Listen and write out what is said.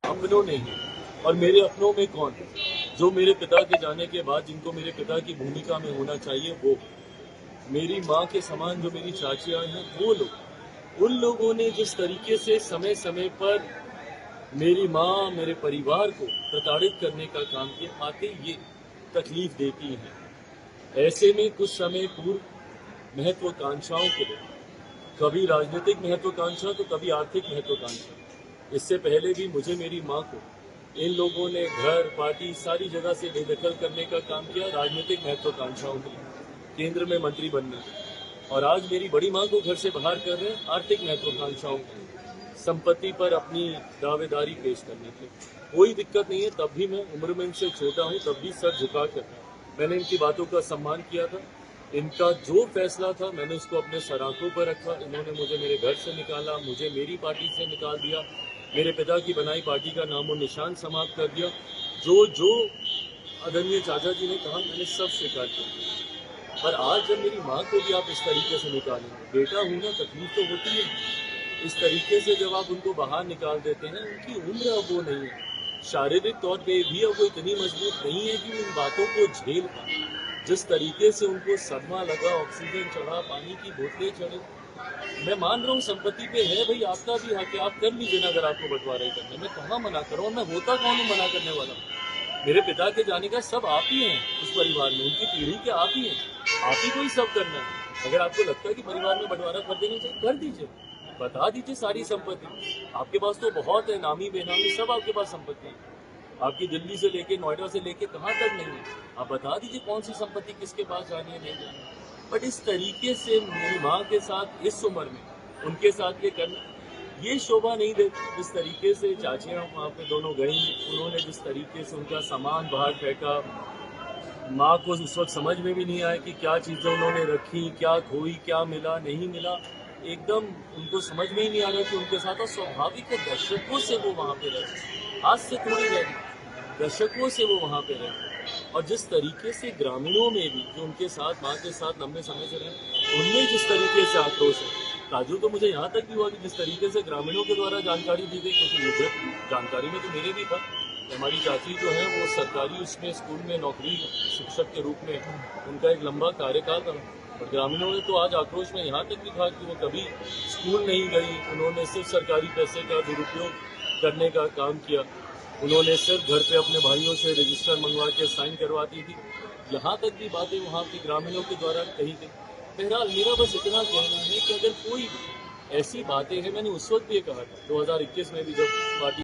अपनों ने ही। और मेरे अपनों में कौन? जो मेरे पिता के जाने के बाद जिनको मेरे पिता की भूमिका में होना चाहिए वो, मेरी माँ के समान जो मेरी चाचियाँ हैं वो लोग, उन लोगों ने जिस तरीके से समय समय पर मेरी माँ मेरे परिवार को प्रताड़ित करने का काम किया, बातें ये तकलीफ देती हैं। ऐसे में कुछ समय पूर्व महत्वाकांक्षाओं के लिए, कभी राजनीतिक महत्वाकांक्षा तो कभी आर्थिक महत्वाकांक्षा, इससे पहले भी मुझे मेरी माँ को इन लोगों ने घर पार्टी सारी जगह से बेदखल करने का काम किया, राजनीतिक महत्वाकांक्षाओं के लिए, केंद्र में मंत्री बनने, और आज मेरी बड़ी माँ को घर से बाहर कर रहे हैं आर्थिक महत्वाकांक्षाओं के लिए, संपत्ति पर अपनी दावेदारी पेश करने के। कोई दिक्कत नहीं है, तब भी मैं उम्र में इनसे छोटा हूँ, तब भी सर झुकाकर मैंने इनकी बातों का सम्मान किया था। इनका जो फैसला था मैंने उसको अपने सराखों पर रखा। इन्होंने मुझे मेरे घर से निकाला, मुझे मेरी पार्टी से निकाल दिया, मेरे पिता की बनाई पार्टी का नामो निशान समाप्त कर दिया। जो जो आदरणीय चाचा जी ने कहा मैंने सब स्वीकार किया। पर आज जब मेरी माँ को भी आप इस तरीके से निकालें, बेटा हूँ ना, तकलीफ तो होती है। इस तरीके से जब आप उनको बाहर निकाल देते हैं, उनकी उम्र अब वो नहीं है, शारीरिक तौर पे भी अब वो इतनी मजबूत नहीं है कि उन बातों को झेल पाए। जिस तरीके से उनको सदमा लगा, ऑक्सीजन चढ़ा, पानी की बोतलें चढ़ी। मैं मान रहा हूँ संपत्ति पे है भाई, आपका भी हक है, आप कर लीजिए ना अगर आपको बंटवारा करना। मैं कहाँ मना कर रहा हूँ, मैं होता कौन हूँ मना करने वाला? मेरे पिता के जाने का सब आप ही हैं उस परिवार में, उनकी पीढ़ी के आप ही हैं, आप ही को ही सब करना है। अगर आपको लगता है कि परिवार में बंटवारा कर देना चाहिए, कर दीजिए, बता दीजिए सारी संपत्ति। आपके पास तो बहुत है, नामी बेनामी सब आपके पास संपत्ति है। आपकी दिल्ली से लेके नोएडा से लेके कहाँ तक नहीं है, आप बता दीजिए कौन सी संपत्ति किसके पास जानी है, नहीं जानी है। बट इस तरीके से मेरी माँ के साथ इस उम्र में उनके साथ ये करना, ये शोभा नहीं देती। जिस तरीके से चाचियाँ वहाँ पे दोनों गई, उन्होंने जिस तरीके से उनका सामान बाहर फेंका, माँ को उस वक्त समझ में भी नहीं आया कि क्या चीज़ें उन्होंने रखी, क्या खोई, क्या मिला नहीं मिला, एकदम उनको समझ में ही नहीं आ रहा कि उनके साथ। और स्वाभाविक है, दशकों से वो वहाँ पे रहे, आज से थोड़ी रहे, दशकों से वो वहाँ पे रहे। और जिस तरीके से ग्रामीणों में भी जो उनके साथ माँ के साथ लंबे समय से रहे, उनमें जिस तरीके से आक्रोश है, ताजुब तो मुझे यहाँ तक भी हुआ कि जिस तरीके से ग्रामीणों के द्वारा जानकारी दी गई, क्योंकि मुझे जानकारी में तो मेरे भी था, हमारी चाची जो है वो सरकारी उसमें स्कूल में नौकरी शिक्षक के रूप में, उनका एक लंबा कार्यकाल रहा। और ग्रामीणों ने तो आज आक्रोश में यहाँ तक भी कहा कि वो कभी स्कूल नहीं गई, उन्होंने सिर्फ सरकारी पैसे का दुरुपयोग करने का काम किया, उन्होंने सिर्फ घर पे अपने भाइयों से रजिस्टर मंगवा के साइन करवाती थी। यहाँ तक भी बातें वहाँ के ग्रामीणों के द्वारा कही गई। बहरहाल मेरा बस इतना कहना है कि अगर कोई भी ऐसी बातें हैं, मैंने उस वक्त भी ये कहा था 2021 में भी जब पार्टी